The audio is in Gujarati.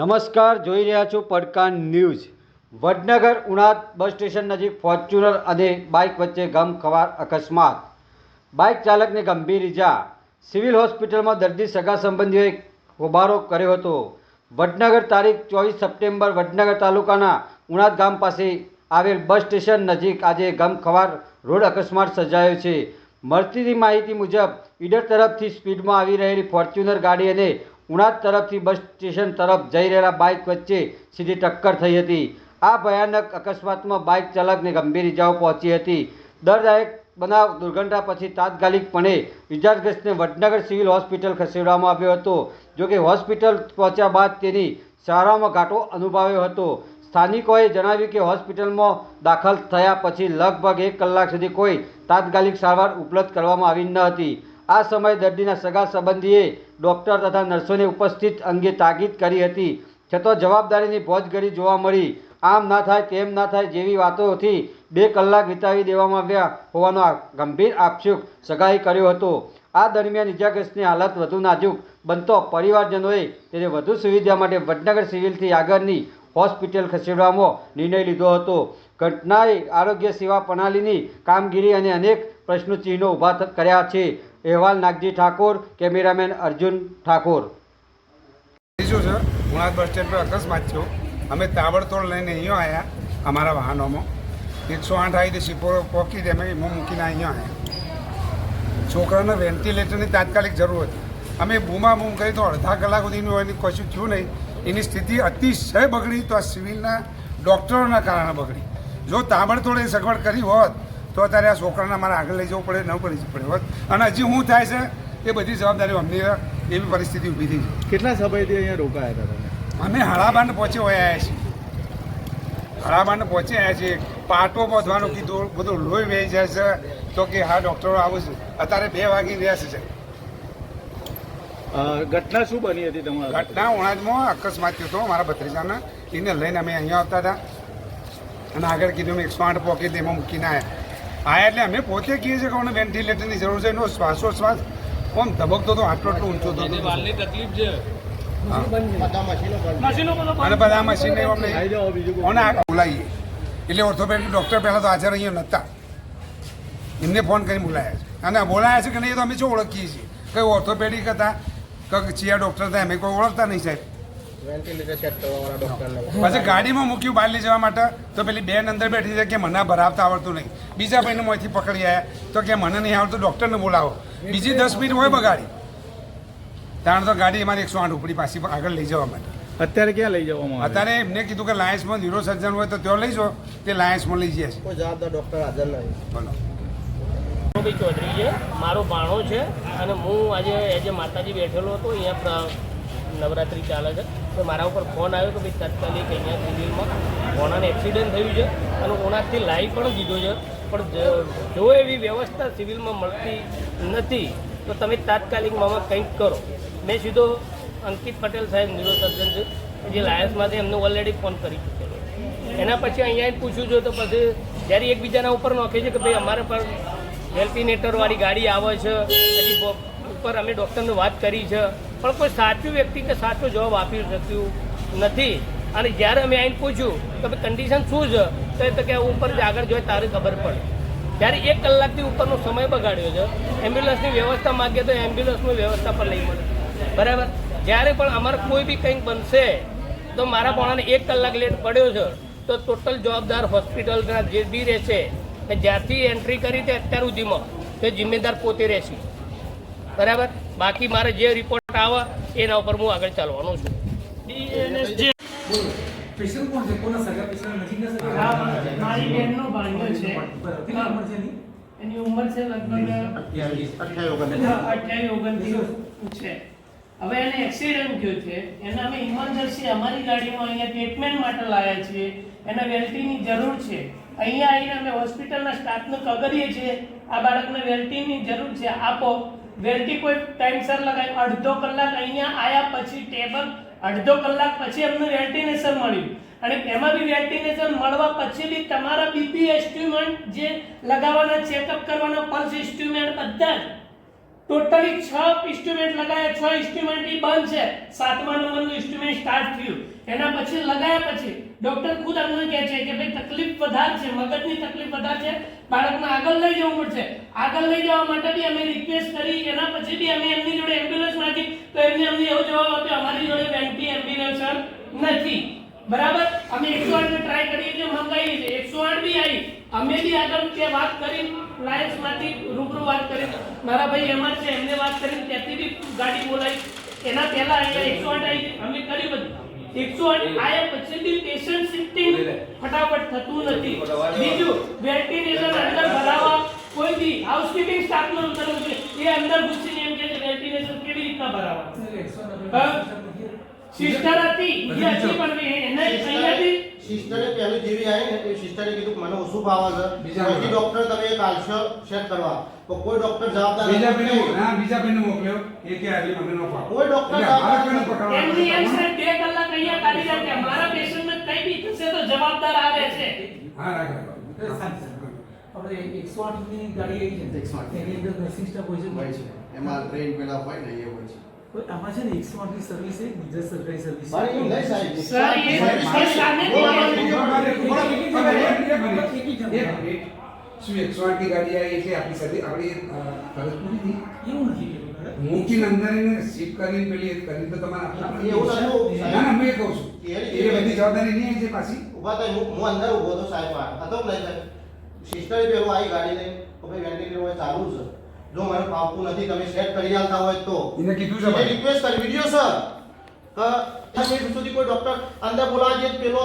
નમસ્કાર, જોઈ રહ્યા છો પડકાર ન્યૂઝ। વડનગર ઉણાદ બસ સ્ટેશન નજીક ફોર્ચ્યુનર અને બાઇક વચ્ચે ગમખ્વાર અકસ્માત, બાઇક ચાલકને ગંભીર ઇજા, સિવિલ હોસ્પિટલમાં દર્દી સગા સંબંધીઓએ હોબાળો કર્યો હતો। વડનગર તારીખ 24 સપ્ટેમ્બર વડનગર તાલુકાના ઉણાદ ગામ પાસે આવેલ બસ સ્ટેશન નજીક આજે ગમખ્વાર રોડ અકસ્માત સર્જાયો છે। મળતી માહિતી મુજબ ઈડર તરફથી સ્પીડમાં આવી રહેલી ફોર્ચ્યુનર ગાડી અને ઉણાદ તરફથી બસ સ્ટેશન તરફ જઈ રહેલા બાઇક વચ્ચે સીધી ટક્કર થઈ હતી। આ ભયાનક અકસ્માતમાં બાઇક ચાલકને ગંભીર ઇજાઓ પહોંચી હતી। દર્દદાયક બનાવ દુર્ઘટના પછી તાત્કાલિકપણે ઇજાગ્રસ્તને વડનગર સિવિલ હોસ્પિટલ ખસેડવામાં આવ્યો હતો। જોકે હોસ્પિટલ પહોંચ્યા બાદ તેની સારવારમાં ઘાટો અનુભવ્યો હતો। સ્થાનિકોએ જણાવ્યું કે હોસ્પિટલમાં દાખલ થયા પછી લગભગ 1 કલાક સુધી કોઈ તાત્કાલિક સારવાર ઉપલબ્ધ કરવામાં આવી ન હતી। આ સમયે દર્દીના સગા સંબંધીએ ડોક્ટર તથા નર્સોને ઉપસ્થિત અંગે તાકીદ કરી હતી, છતાં જવાબદારીની ભોજગરી જોવા મળી। આમ ના થાય તેમ ના થાય જેવી વાતોથી 2 કલાક વિતાવી દેવામાં આવ્યા હોવાનો ગંભીર આક્ષેપ સગાએ કર્યો હતો। આ દરમિયાન ઇજાગ્રસ્તની હાલત વધુ નાજુક બનતો પરિવારજનોએ તેને વધુ સુવિધા માટે વડનગર સિવિલથી આગળની હોસ્પિટલ ખસેડવાનો નિર્ણય લીધો હતો। ઘટનાએ આરોગ્ય સેવા પ્રણાલીની કામગીરી અને અનેક પ્રશ્નચિહ્નો ઊભા કર્યા છે। અહેવાલ નાગજી ઠાકોર, કેમેરામેન અર્જુન ઠાકોર। શું છે, ઉણાદ બસ સ્ટેન્ડ પર અકસ્માત થયો। અમે તાબડતોડ લઈને અહીંયા આવ્યા અમારા વાહનોમાં 108 આવી તે શીપો પોકી દે અમે મૂકીને અહીંયા આવ્યા। છોકરાને વેન્ટિલેટરની તાત્કાલિક જરૂર હતી। અમે બૂમાબૂમ કરી તો અડધા કલાક સુધીનું એની કશું થયું નહીં। એની સ્થિતિ અતિશય બગડી તો આ સિવિલના ડૉક્ટરોના કારણે બગડી। જો તાબડતોડ એ સગવડ કરી હોત તો અત્યારે આ છોકરાને અમારે આગળ લઈ જવું પડે ન પડી પડે હોત। અને હજી શું થાય છે એ બધી જવાબદારી અમને એવી પરિસ્થિતિ ઊભી થઈ છે। કેટલા સમયથી અહીંયા રોકાયા હતા તમે? અમે હળાબાંડ પહોંચી આવ્યા છીએ। હળાબાંડ પહોંચી આવ્યા છીએ। પાટો પહોંચવાનું કીધું, બધું લોહી વહી જાય છે તો કે હા ડૉક્ટરો આવું છે। અત્યારે 2 વાગી રહ્યા છે। ઘટના શું બની હતી તમારા? ઘટના ઉણાદમાં અકસ્માત થયો હતો મારા ભત્રીજાને। એને લઈને અમે અહીંયા આવતા હતા અને આગળ કીધું મેં 108 પોકેટ એમાં મૂકીને આવ્યા એટલે અમે પોતે કહીએ છીએ કે અમને વેન્ટિલેટરની જરૂર છે। એનો શ્વાસોશ્વાસ આમ ધબકતો હતો, આટલો ઊંચો હતો તકલીફ છે અને બધા મશીનને અમને બોલાવીએ એટલે ઓર્થોપેડિક ડૉક્ટર પહેલાં તો હાજર અહીંયા નહોતા, એમને ફોન કરી બોલાયા છે અને બોલાયા છે કે નહીં તો અમે શું ઓળખીએ છીએ કઈ ઓર્થોપેડિક હતા કે ચિયા ડૉક્ટર હતા અમે કોઈ ઓળખતા નહીં સાહેબ। પછી ગાડીમાં મૂક્યું બહાર લઈ જવા માટે તો પેલી બેન અંદર બેઠી છે કે મને ભરાવતા આવડતું નહીં। બીજા ભાઈને મોંથી પકડી આવ્યા તો કે મને નહીં આવડતું, ડૉક્ટરને બોલાવો। બીજી 10 મિનિટ હોય બગાડી તાણ તો ગાડી અમારી 108 ઉપડી પાછી આગળ લઈ જવા માટે। અત્યારે ક્યાં લઈ જવામાં? અત્યારે એમને કીધું કે લાયન્સમાં ન્યુરો સર્જન હોય તો ત્યાં લઈ જાઓ, તે લાયન્સમાં લઈ જાય છે। કોઈ જવાબદાર ડૉક્ટર હાજર નહીં। બોલો। ભાઈ ચૌધરી છે, મારો ભાણો છે અને હું આજે એજ માતાજી બેઠેલો હતો। અહીંયા નવરાત્રિ ચાલે છે તો મારા ઉપર ફોન આવ્યો કે ભાઈ તાત્કાલિક અહીંયા સિવિલમાં કોણાને એક્સિડન્ટ થયું છે અને ઓનાથી લાઈવ પણ દીધો છે, પણ જો એવી વ્યવસ્થા સિવિલમાં મળતી નથી તો તમે તાત્કાલિક મામાં કંઈક કરો। મેં સીધો અંકિત પટેલ સાહેબ ન્યુરોસર્જન છે જે લાયન્સમાંથી એમને ઓલરેડી ફોન કરી ચૂકેલો। એના પછી અહીંયા પૂછ્યું છે તો પછી જ્યારે એકબીજાના ઉપર નોખે છે કે ભાઈ અમારે પણ વેન્ટિલેટરવાળી ગાડી આવે છે, એની ઉપર અમે ડૉક્ટરને વાત કરી છે, પણ કોઈ સાચું વ્યક્તિ કે સાચો જવાબ આપી શક્યું નથી। અને જ્યારે અમે આવીને પૂછ્યું કે ભાઈ કન્ડિશન શું છે તો કે ઉપર જ આગળ જોઈએ તારે ખબર પડે। ત્યારે 1 કલાકથી ઉપરનો સમય બગાડ્યો છે। એમ્બ્યુલન્સની વ્યવસ્થા માગીએ તો એમ્બ્યુલન્સની વ્યવસ્થા પણ નહીં મળે, બરાબર। જ્યારે પણ અમારે કોઈ બી કંઈક બનશે તો મારા પોણાને 1 કલાક લેટ પડ્યો છે તો ટોટલ જવાબદાર હોસ્પિટલના જે બી રહેશે કે જ્યારથી એન્ટ્રી કરી તે અત્યાર સુધીમાં તે જિમ્મેદાર પોતે રહેશે, બરાબર। બાકી મારે જે રિપોર્ટ આવે એના ઉપર હું આગળ ચાલવાનો છું। મારી બહેનનો ભાણિયો છે, એની ઉંમર છે લગભગ 28-29 છે। હવે એને એક્સિડન્ટ થયો છે, એને અમે ઇમરજન્સી અમારી ગાડીમાં અહીંયા ટ્રીટમેન્ટ માટે લાવ્યા છીએ। એને વેલ્ટીની જરૂર છે। અહીંયા આવીને અમે હોસ્પિટલના સ્ટાફને કગરીએ છીએ આ બાળકને વેલ્ટીની જરૂર છે, આપો। વેલ્ટી કોઈ ટાઈમસર લગાવી, અડધો કલાક અહીંયા આવ્યા પછી ટેબલ, અડધો કલાક પછી અમને વેન્ટિલેશન મળ્યું અને એમાં બી વેન્ટિલેશન મળવા પછી બી તમારા બીપી ઇન્સ્ટ્રુમેન્ટ જે લગાવવાના, ચેકઅપ કરવાના, પલ્સ ઇન્સ્ટ્રુમેન્ટ બધા જ ટોટલી 6 ઇન્સ્ટ્રુમેન્ટ લગાયા, 6 ઇન્સ્ટ્રુમેન્ટ ઈ બંધ છે. 7મા નંબરનું ઇન્સ્ટ્રુમેન્ટ સ્ટાર્ટ થયું, એના પછી લગાયા પછી ડોક્ટર ખુદ અમને કહે છે કે ભાઈ તકલીફ વધારે છે, મગજની તકલીફ વધારે છે, બાળકને આગળ લઈ જવું પડશે. આગળ લઈ જવા માટે બી અમે રિક્વેસ્ટ કરી, એના પછી બી અમે એમની જોડે એમ્બ્યુલન્સ માંગી તો એમને અમને એવો જવાબ આપ્યો અમારી જોડે વેન્ટી એમ્બ્યુલન્સ નથી. બરાબર, અમે 108 ને ટ્રાય કરીએ છીએ, મંગાવીએ છીએ, 108 બી આવી. અમે બી આગળ કે વાત કરી, લાયન્સ માંથી રૂબરૂ વાત કરી, મારા ભાઈ એમાં છે એમને વાત કરી, ત્યાંથી બી ગાડી બોલાવી. એના પહેલા અહીંયા 108 આવી, અમે કરી બધું. 108 આયા પછી બી પેશન્ટ શિફ્ટિંગ ફટાફટ થતું નથી. બીજું વેન્ટિલેટર અંદર ભરાવા કોઈ બી હાઉસકીપિંગ સ્ટાફનો ઉતરવું છે, એ અંદર ઘૂસીને એમ કે છે વેન્ટિલેટર કેવી રીતના ભરાવા. સિસ્ટર હતી એ હજી પણ એને અહીંયાથી સિસ્ટરે પહેલી જેવી આવી ને એ સિસ્ટરે કીધું કે મને ઓછું ભાવે છે, પછી ડોક્ટર તમે કાલશો ચેક કરવા, તો કોઈ ડોક્ટર જવાબદાર બીજા નથી. ભાઈને મોકલ્યો એ કે આજે મને નો પાડો. કોઈ ડોક્ટર એટલે અમારા કોઈને પકડવા એમની એમ સાહેબ 2 કલાક અહીંયા કાઢી જાય કે મારા પેશન્ટને કઈ બી થશે તો જવાબદાર આ રહેશે. હા રાખો. આપણે 108 ની ગાડી આવી છે, 108 એની અંદર નર્સિંગ સ્ટાફ હોય છે, એમાં ટ્રેન પેલા હોય ને એ હોય છે. કોઈ આમાં છે ને 108 ની સર્વિસ છે, બીજા સરકારી સર્વિસ મારે એવું નહીં સાહેબ. સર એ સામેથી શું 108 ની ગાડી આવી એટલે આપણી સાથે આપણી ફરજ પૂરી થઈ? એવું નથી. મૂકીને અંદર એને શિફ્ટ કરીને પેલી કરી તો તમારે આપવું એવું પડે. નતું, ના ના હું એ કહું છું એ બધી જવાબદારી નહીં આવી છે પાછી. ઉભા થાય, હું અંદર ઉભો હતો સાહેબ, હતો કે નહીં સાહેબ. સિસ્ટરે પેલું આવી ગાડી લઈને તો ભાઈ વેન્ટિલેટર હોય ચાલુ છે, જો મને ફાવતું નથી તમે સેટ કરી આલતા હોય તો એને કીધું છે એ ભાઈ. રિક્વેસ્ટ કરી વિડિયો સર કે 10 મિનિટ સુધી કોઈ ડોક્ટર અંદર બોલાવજે પેલો